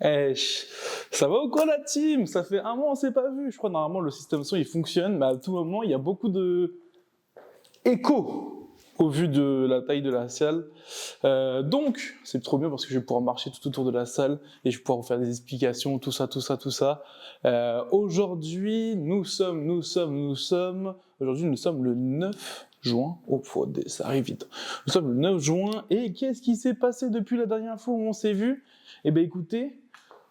Ça va ou quoi la team? Ça fait un mois on s'est pas vu. Je crois normalement le système son il fonctionne, mais à tout moment il y a beaucoup de écho au vu de la taille de la salle. Donc c'est trop bien parce que je vais pouvoir marcher tout autour de la salle et je vais pouvoir vous faire des explications, tout ça. Aujourd'hui aujourd'hui nous sommes le 9 juin. Oh, ça arrive vite. Nous sommes le 9 juin et qu'est-ce qui s'est passé depuis la dernière fois où on s'est vu? Eh ben écoutez,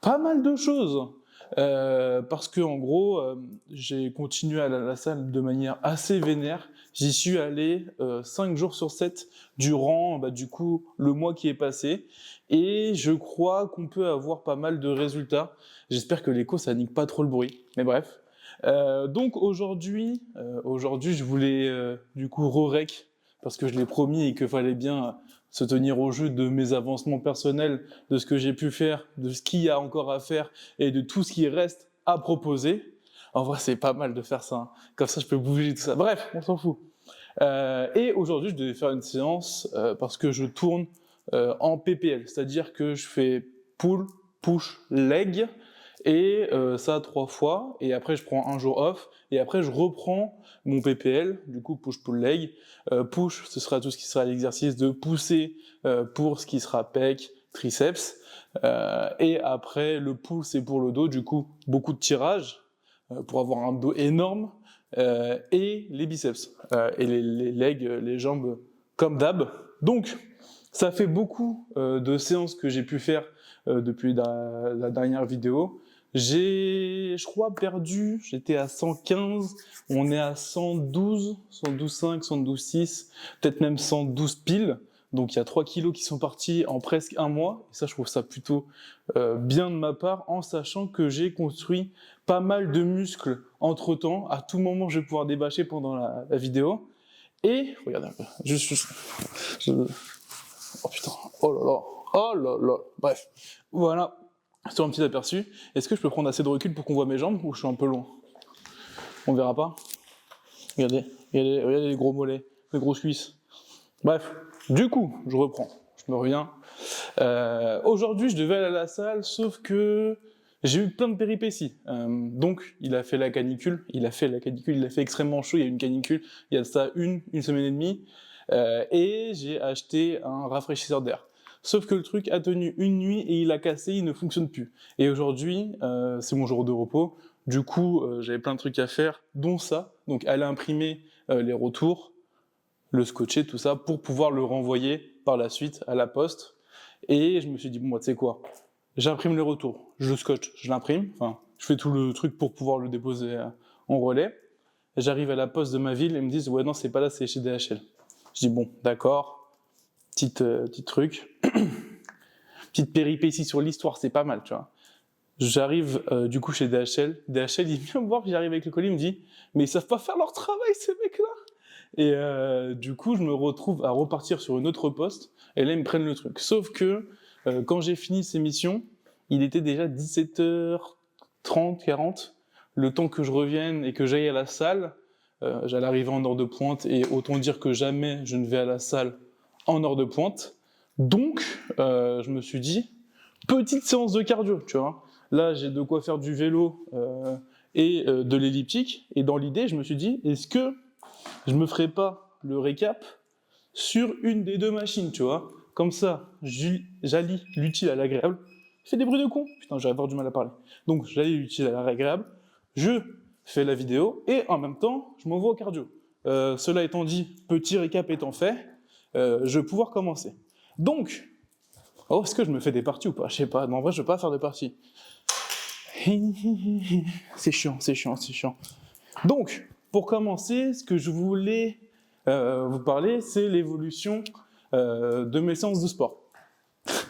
pas mal de choses. Parce que en gros, j'ai continué à la salle de manière assez vénère. J'y suis allé 5 jours sur 7 durant du coup le mois qui est passé. Et je crois qu'on peut avoir pas mal de résultats. J'espère que l'écho ça nique pas trop le bruit. Mais bref. Donc aujourd'hui, je voulais du coup re-rec parce que je l'ai promis et qu'il fallait bien se tenir au jeu de mes avancements personnels, de ce que j'ai pu faire, de ce qu'il y a encore à faire et de tout ce qui reste à proposer. En vrai, c'est pas mal de faire ça. Hein. Comme ça, je peux bouger tout ça. Bref, on s'en fout. Et aujourd'hui, je devais faire une séance parce que je tourne en PPL, c'est-à-dire que je fais pull, push, leg et ça 3 fois. Et après, je prends un jour off et après, je reprends mon PPL, du coup push, pull, leg. Push, ce sera tout ce qui sera l'exercice de pousser pour ce qui sera pec, triceps. Et après, le pull, c'est pour le dos, du coup, beaucoup de tirage pour avoir un dos énorme. Et les biceps et les legs, les jambes comme d'hab. Donc, ça fait beaucoup de séances que j'ai pu faire depuis la dernière vidéo. J'ai, je crois, perdu, j'étais à 115, on est à 112, 112,5, 112,6, peut-être même 112 piles. Donc il y a 3 kilos qui sont partis en presque un mois. Et ça, je trouve ça plutôt bien de ma part, en sachant que j'ai construit pas mal de muscles entre-temps. À tout moment, je vais pouvoir débâcher pendant la vidéo. Et, regardez un peu, oh putain, oh là là, bref. Voilà, sur un petit aperçu. Est-ce que je peux prendre assez de recul pour qu'on voit mes jambes ou je suis un peu loin? On verra pas. Regardez les gros mollets, les grosses cuisses. Bref, du coup, je reprends, je me reviens. Aujourd'hui, je devais aller à la salle, sauf que j'ai eu plein de péripéties. Donc, il a fait il a fait extrêmement chaud, il y a eu une canicule, il y a de ça une semaine et demie, et j'ai acheté un rafraîchisseur d'air. Sauf que le truc a tenu une nuit et il a cassé, il ne fonctionne plus. Et aujourd'hui, c'est mon jour de repos, du coup, j'avais plein de trucs à faire, dont ça, donc aller imprimer les retours, le scotcher, tout ça, pour pouvoir le renvoyer par la suite à la poste. Et je me suis dit, bon, moi, tu sais quoi, j'imprime le retour, je le scotche, je l'imprime, enfin, je fais tout le truc pour pouvoir le déposer en relais. J'arrive à la poste de ma ville et ils me disent, ouais, non, c'est pas là, c'est chez DHL. Je dis, bon, d'accord, petit truc, petite péripétie sur l'histoire, c'est pas mal, tu vois. J'arrive du coup chez DHL, DHL il vient me voir, j'arrive avec le colis, il me dit, mais ils savent pas faire leur travail, ces mecs-là. Et du coup, je me retrouve à repartir sur une autre poste, et là, ils me prennent le truc. Sauf que, quand j'ai fini ces missions, il était déjà 17h30, 40, le temps que je revienne et que j'aille à la salle, j'allais arriver en heure de pointe, et autant dire que jamais je ne vais à la salle en heure de pointe. Donc, je me suis dit, petite séance de cardio, tu vois. Là, j'ai de quoi faire du vélo et de l'elliptique, et dans l'idée, je me suis dit, est-ce que je me ferai pas le récap sur une des deux machines, tu vois. Comme ça, j'allie l'utile à l'agréable. Je fais des bruits de con. Putain, j'aurais avoir du mal à parler. Donc, j'allie l'utile à l'agréable. Je fais la vidéo et en même temps, je m'envoie au cardio. Cela étant dit, petit récap étant fait, je vais pouvoir commencer. Donc, oh, est-ce que je me fais des parties ou pas? Je sais pas. Non, en vrai, je vais pas faire de parties. C'est chiant. Donc, pour commencer, ce que je voulais vous parler, c'est l'évolution de mes séances de sport.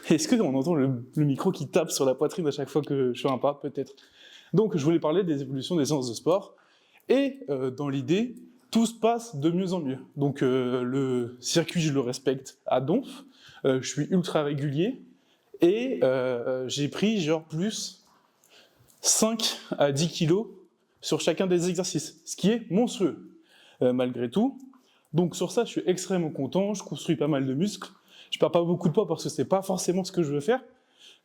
Est-ce qu'on entend le micro qui tape sur la poitrine à chaque fois que je fais un pas? Peut-être. Donc, je voulais parler des évolutions des séances de sport. Et dans l'idée, tout se passe de mieux en mieux. Donc, le circuit, je le respecte à donf. Je suis ultra régulier. Et j'ai pris genre plus 5 à 10 kilos sur chacun des exercices, ce qui est monstrueux, malgré tout. Donc sur ça, je suis extrêmement content, je construis pas mal de muscles, je perds pas beaucoup de poids parce que c'est pas forcément ce que je veux faire,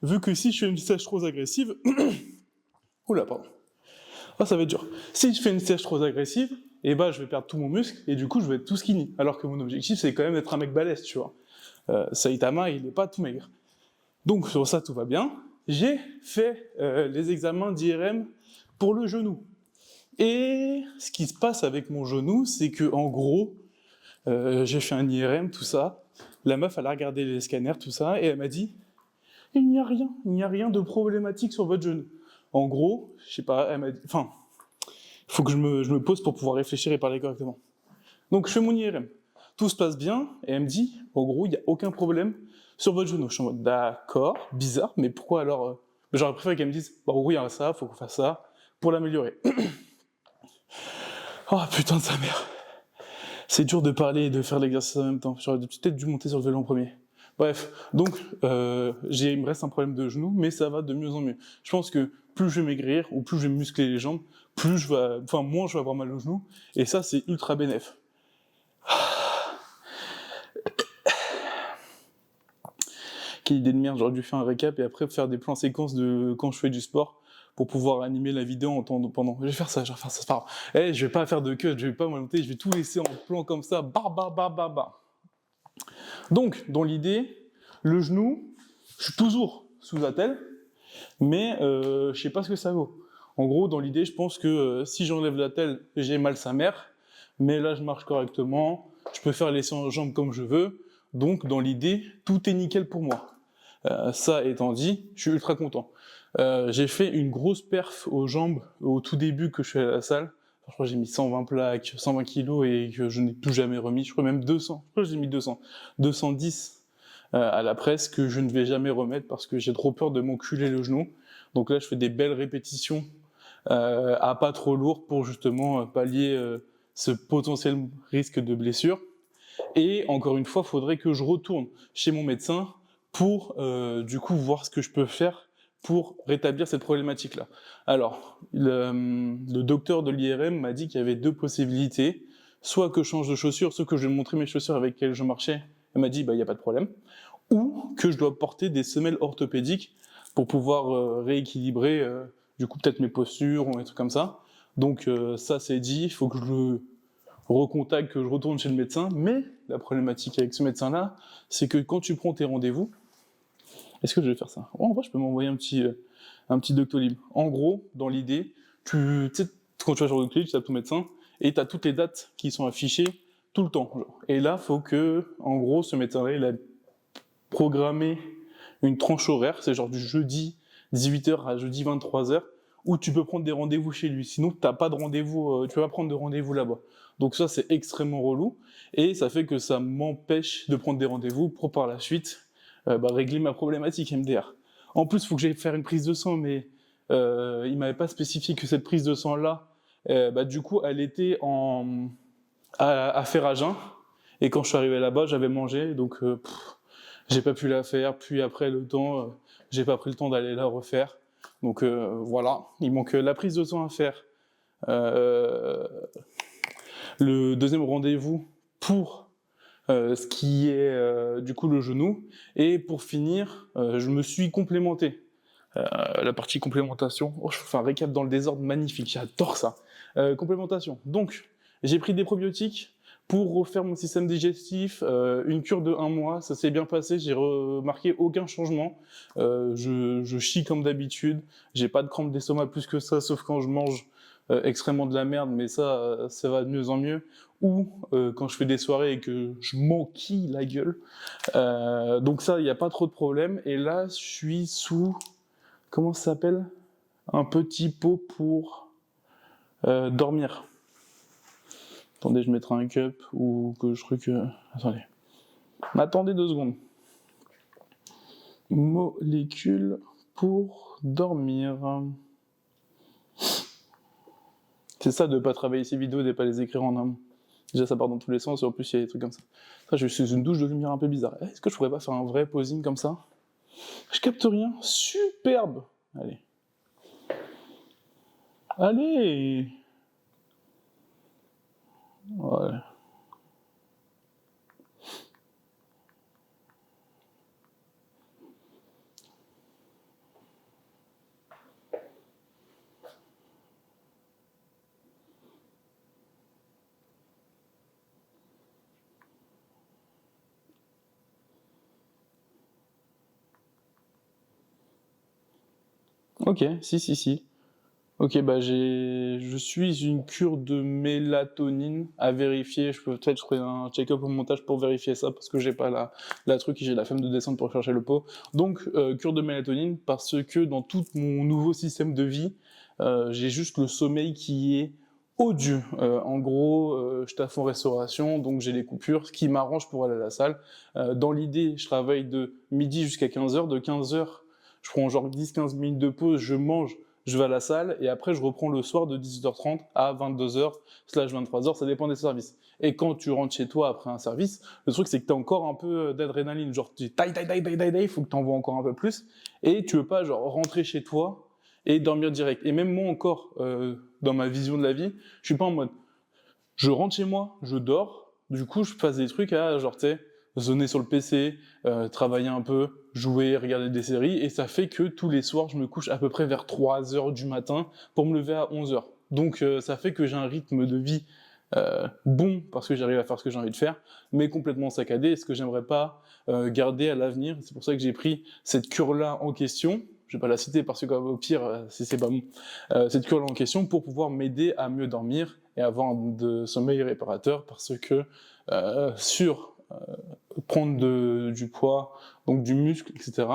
vu que si je fais une sèche trop agressive... Oula, pardon. Ah, ça va être dur. Si je fais une sèche trop agressive, et bah je vais perdre tout mon muscle, et du coup je vais être tout skinny. Alors que mon objectif, c'est quand même d'être un mec balèze, tu vois. Saitama, il est pas tout maigre. Donc sur ça, tout va bien. J'ai fait les examens d'IRM pour le genou. Et ce qui se passe avec mon genou, c'est que en gros, j'ai fait un IRM, tout ça. La meuf, elle a regardé les scanners, tout ça, et elle m'a dit il n'y a rien de problématique sur votre genou. En gros, je sais pas, elle m'a dit, enfin, il faut que je me pose pour pouvoir réfléchir et parler correctement. Donc je fais mon IRM, tout se passe bien, et elle me dit, en gros, il n'y a aucun problème sur votre genou. Je suis en mode, d'accord, bizarre, mais pourquoi alors J'aurais préféré qu'elle me dise, bah oui, il y a ça, faut qu'on fasse ça, pour l'améliorer. Oh putain de sa mère. C'est dur de parler et de faire l'exercice en même temps. J'aurais peut-être dû monter sur le vélo en premier. Bref, donc il me reste un problème de genou, mais ça va de mieux en mieux. Je pense que plus je vais maigrir ou plus je vais muscler les jambes, moins je vais avoir mal au genou, et ça c'est ultra bénéf. Quelle idée de merde, j'aurais dû faire un récap et après faire des plans séquences de quand je fais du sport pour pouvoir animer la vidéo en temps pendant. Je vais faire ça, c'est pas grave. Je vais pas faire de cut, je vais pas monter, je vais tout laisser en plan comme ça, Donc, dans l'idée, le genou, je suis toujours sous attelle, mais je sais pas ce que ça vaut. En gros, dans l'idée, je pense que si j'enlève l'attelle, j'ai mal sa mère, mais là, je marche correctement, je peux faire les jambes comme je veux, donc dans l'idée, tout est nickel pour moi. Ça étant dit, je suis ultra content. J'ai fait une grosse perf aux jambes au tout début que je suis à la salle. Je crois que j'ai mis 120 plaques, 120 kilos et que je n'ai plus jamais remis. Je crois même 200. Je crois que j'ai mis 200. 210 à la presse que je ne vais jamais remettre parce que j'ai trop peur de m'enculer le genou. Donc là, je fais des belles répétitions à pas trop lourd pour justement pallier ce potentiel risque de blessure. Et encore une fois, il faudrait que je retourne chez mon médecin pour du coup voir ce que je peux faire pour rétablir cette problématique-là. Alors, le docteur de l'IRM m'a dit qu'il y avait deux possibilités, soit que je change de chaussures, soit que je vais montrer mes chaussures avec lesquelles je marchais, elle m'a dit bah il n'y a pas de problème, ou que je dois porter des semelles orthopédiques pour pouvoir rééquilibrer du coup peut-être mes postures ou des trucs comme ça. Donc ça c'est dit, il faut que je le recontacte, que je retourne chez le médecin, mais la problématique avec ce médecin-là, c'est que quand tu prends tes rendez-vous, est-ce que je vais faire ça? En vrai, je peux m'envoyer un petit Doctolib. En gros, dans l'idée, tu sais, quand tu vas sur Doctolib, tu tapes ton médecin, et tu as toutes les dates qui sont affichées tout le temps. Genre. Et là, il faut que, en gros, ce médecin-là, il a programmé une tranche horaire, c'est genre du jeudi 18h à jeudi 23h, où tu peux prendre des rendez-vous chez lui. Sinon, t'as pas de rendez-vous, tu vas pas prendre de rendez-vous là-bas. Donc ça, c'est extrêmement relou, et ça fait que ça m'empêche de prendre des rendez-vous pour par la suite régler ma problématique MDR. En plus, il faut que j'aille faire une prise de sang, mais il m'avait pas spécifié que cette prise de sang-là, du coup, elle était à faire à jeun, et quand je suis arrivé là-bas, j'avais mangé, donc j'ai pas pu la faire, puis après le temps, j'ai pas pris le temps d'aller la refaire. Donc voilà, il manque la prise de sang à faire. Le deuxième rendez-vous pour ce qui est du coup le genou. Et pour finir, je me suis complémenté. La partie complémentation, je fais un récap dans le désordre magnifique, j'adore ça. Complémentation, donc j'ai pris des probiotiques pour refaire mon système digestif, une cure de 1 mois, ça s'est bien passé, j'ai remarqué aucun changement, je chie comme d'habitude, j'ai pas de crampes d'estomac plus que ça, sauf quand je mange extrêmement de la merde, mais ça va de mieux en mieux, ou quand je fais des soirées et que je m'enquille la gueule, donc ça, il n'y a pas trop de problème, et là, je suis sous, comment ça s'appelle? Un petit pot pour dormir. Attendez, je mettrai un cup ou que je truc. Attendez. Attendez 2 secondes. Molécules pour dormir. C'est ça de pas travailler ces vidéos et de pas les écrire en amont. Déjà, ça part dans tous les sens et en plus, il y a des trucs comme ça. Ça, je suis sous une douche de lumière un peu bizarre. Est-ce que je pourrais pas faire un vrai posing comme ça? Je capte rien. Superbe! Allez. Allez! Ouais. Ok, si. Ok, bah je suis une cure de mélatonine à vérifier. Je peux peut-être ferai un check-up au montage pour vérifier ça parce que j'ai pas la truc et j'ai la flemme de descendre pour chercher le pot. Donc cure de mélatonine parce que dans tout mon nouveau système de vie, j'ai juste le sommeil qui est odieux. En gros, je taffe en restauration, donc j'ai des coupures, ce qui m'arrange pour aller à la salle. Dans l'idée, je travaille de midi jusqu'à 15h. De 15h, je prends genre 10-15 minutes de pause, je mange, je vais à la salle, et après je reprends le soir de 18h30 à 22h/23h, ça dépend des services. Et quand tu rentres chez toi après un service, le truc c'est que t'as encore un peu d'adrénaline, genre tu taille, il faut que t'envoies encore un peu plus, et tu veux pas genre rentrer chez toi et dormir direct. Et même moi encore, dans ma vision de la vie, je suis pas en mode, je rentre chez moi, je dors, du coup je passe des trucs à genre tu sais, zoner sur le PC, travailler un peu, jouer, regarder des séries, et ça fait que tous les soirs je me couche à peu près vers 3h du matin pour me lever à 11h. Donc ça fait que j'ai un rythme de vie bon parce que j'arrive à faire ce que j'ai envie de faire, mais complètement saccadé, et ce que j'aimerais pas garder à l'avenir. C'est pour ça que j'ai pris cette cure-là en question. Je vais pas la citer parce que au pire, si c'est pas bon, cette cure-là en question pour pouvoir m'aider à mieux dormir et avoir de sommeil réparateur, parce que sur prendre du poids, donc du muscle, etc.,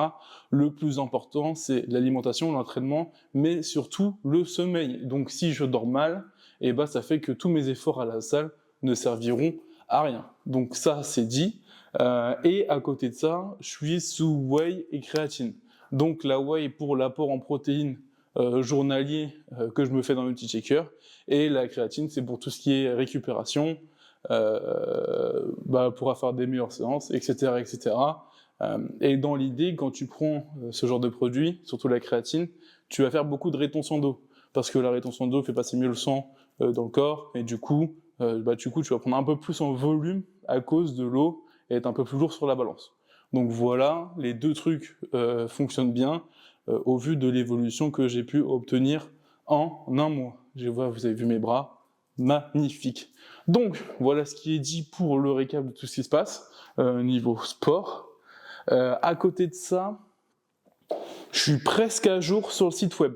le plus important, c'est l'alimentation, l'entraînement, mais surtout le sommeil. Donc si je dors mal, et bah, ça fait que tous mes efforts à la salle ne serviront à rien. Donc ça, c'est dit. Et à côté de ça, je suis sous whey et créatine. Donc la whey pour l'apport en protéines journalier que je me fais dans le petit shaker, et la créatine, c'est pour tout ce qui est récupération, pour faire des meilleures séances, etc., etc. Et dans l'idée, quand tu prends ce genre de produit, surtout la créatine, tu vas faire beaucoup de rétention d'eau, parce que la rétention d'eau fait passer mieux le sang dans le corps, et du coup, tu vas prendre un peu plus en volume à cause de l'eau et être un peu plus lourd sur la balance. Donc voilà, les deux trucs fonctionnent bien au vu de l'évolution que j'ai pu obtenir en un mois. Vous avez vu mes bras, magnifique. Donc voilà ce qui est dit pour le récap de tout ce qui se passe niveau sport. À côté de ça, je suis presque à jour sur le site web.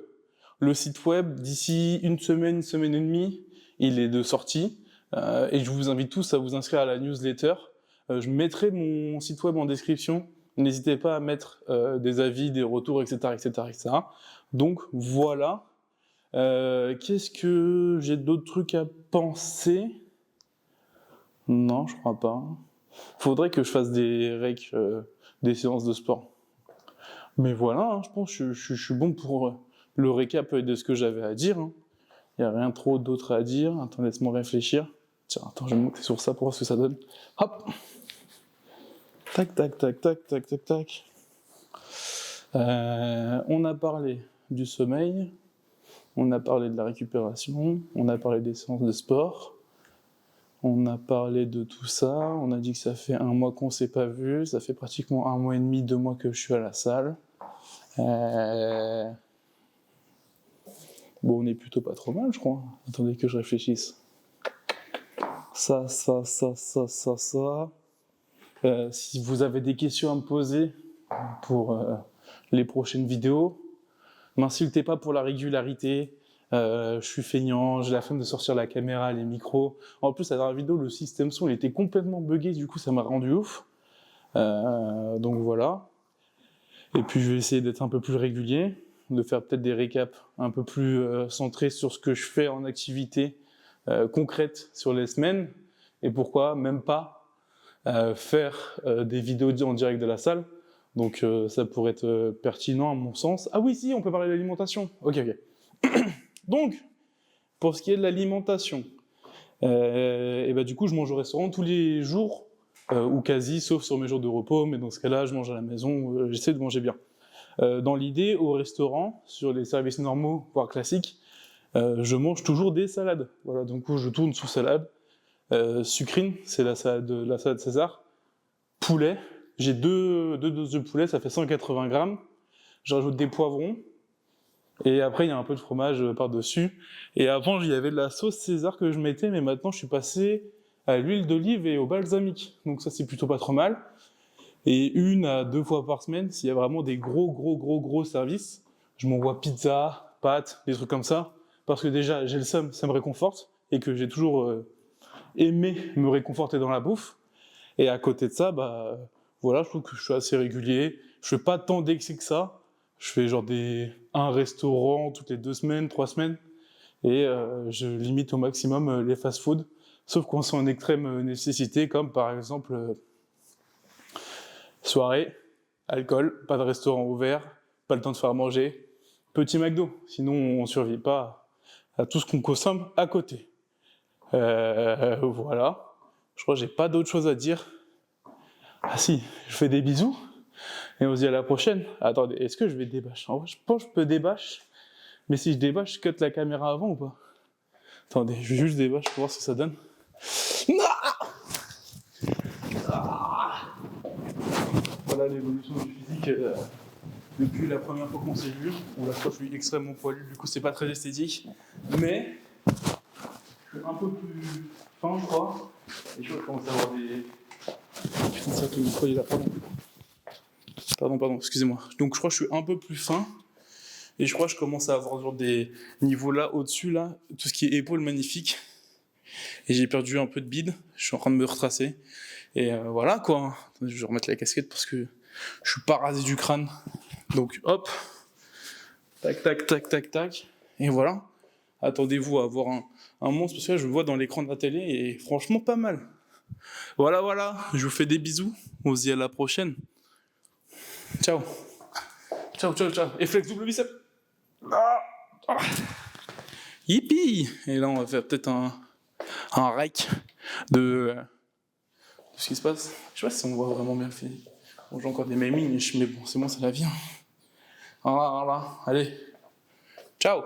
Le site web, d'ici une semaine et demie, il est de sortie. Et je vous invite tous à vous inscrire à la newsletter. Je mettrai mon site web en description. N'hésitez pas à mettre des avis, des retours, etc., etc., etc. Donc voilà. Qu'est-ce que j'ai d'autres trucs à penser? Non, je crois pas. Faudrait que je fasse des recs, des séances de sport. Mais voilà, hein, je pense que je suis bon pour le récap de ce que j'avais à dire. Hein. Il n'y a rien trop d'autre à dire. Attends, laisse-moi réfléchir. Tiens, attends, je vais monter sur ça pour voir ce que ça donne. Hop. Tac, tac, tac, tac, tac, tac, tac. On a parlé du sommeil. On a parlé de la récupération. On a parlé des séances de sport. On a parlé de tout ça. On a dit que ça fait 1 mois qu'on s'est pas vu. Ça fait pratiquement 1 mois et demi, 2 mois que je suis à la salle. Bon, on est plutôt pas trop mal, je crois. Attendez que je réfléchisse. Ça. Si vous avez des questions à me poser pour les prochaines vidéos, m'insultez pas pour la régularité. Je suis feignant, j'ai la flemme de sortir la caméra, les micros. En plus, à la vidéo, le système son il était complètement buggé, du coup, ça m'a rendu ouf. Donc voilà. Et puis, je vais essayer d'être un peu plus régulier, de faire peut-être des récaps un peu plus centrés sur ce que je fais en activité concrète sur les semaines. Et pourquoi même pas faire des vidéos en direct de la salle. Donc ça pourrait être pertinent à mon sens. Ah oui, si, on peut parler de l'alimentation. Ok. Donc, pour ce qui est de l'alimentation, du coup, je mange au restaurant tous les jours, ou quasi, sauf sur mes jours de repos, mais dans ce cas-là, je mange à la maison, j'essaie de manger bien. Dans l'idée, au restaurant, sur les services normaux, voire classiques, je mange toujours des salades. Voilà, donc je tourne sous salade. Sucrine, c'est la salade César. Poulet, j'ai deux doses de poulet, ça fait 180 grammes. Je rajoute des poivrons. Et après, il y a un peu de fromage par-dessus. Et avant, il y avait de la sauce César que je mettais, mais maintenant, je suis passé à l'huile d'olive et au balsamique. Donc ça, c'est plutôt pas trop mal. Et 1 à 2 fois par semaine, s'il y a vraiment des gros services, je m'envoie pizza, pâtes, des trucs comme ça, parce que déjà j'ai le seum, ça me réconforte, et que j'ai toujours aimé me réconforter dans la bouffe. Et à côté de ça, bah voilà, je trouve que je suis assez régulier. Je fais pas tant d'excès que ça. Je fais genre un restaurant toutes les 2 semaines, 3 semaines, et je limite au maximum les fast-food, sauf quand c'est en extrême nécessité, comme par exemple soirée, alcool, pas de restaurant ouvert, pas le temps de faire manger, petit McDo, sinon on survit pas à tout ce qu'on consomme à côté. Voilà, je crois que j'ai pas d'autre chose à dire. Ah si, je fais des bisous, et on se dit à la prochaine. Attendez, est-ce que je vais débâcher? En vrai, je pense que je peux débâcher, mais si je débâche, je cut la caméra avant ou pas? Attendez, je vais juste débâcher pour voir ce que ça donne. Voilà l'évolution du physique depuis la première fois qu'on s'est vu. Bon, là, je crois que je suis extrêmement poilu, du coup, c'est pas très esthétique. Mais je suis un peu plus fin, je crois. Et je commence à avoir des. Putain, ça, le micro, il est là, pardon, excusez-moi. Donc, je crois que je suis un peu plus fin. Et je crois que je commence à avoir genre des niveaux là, au-dessus, là, tout ce qui est épaules magnifique. Et j'ai perdu un peu de bide. Je suis en train de me retracer. Et voilà, quoi. Je vais remettre la casquette parce que je suis pas rasé du crâne. Donc, hop. Tac, tac, tac, tac, tac. Et voilà. Attendez-vous à avoir un monstre, parce que là, je le vois dans l'écran de la télé, et franchement, pas mal. Voilà. Je vous fais des bisous. On se dit à la prochaine. Ciao. Ciao. Et flex double bicep. Yippee. Et là, on va faire peut-être un rec de ce qui se passe. Je sais pas si on voit vraiment bien le physique. Bon, j'ai encore des mémines, mais bon, c'est bon, ça la vient. Voilà. Allez. Ciao.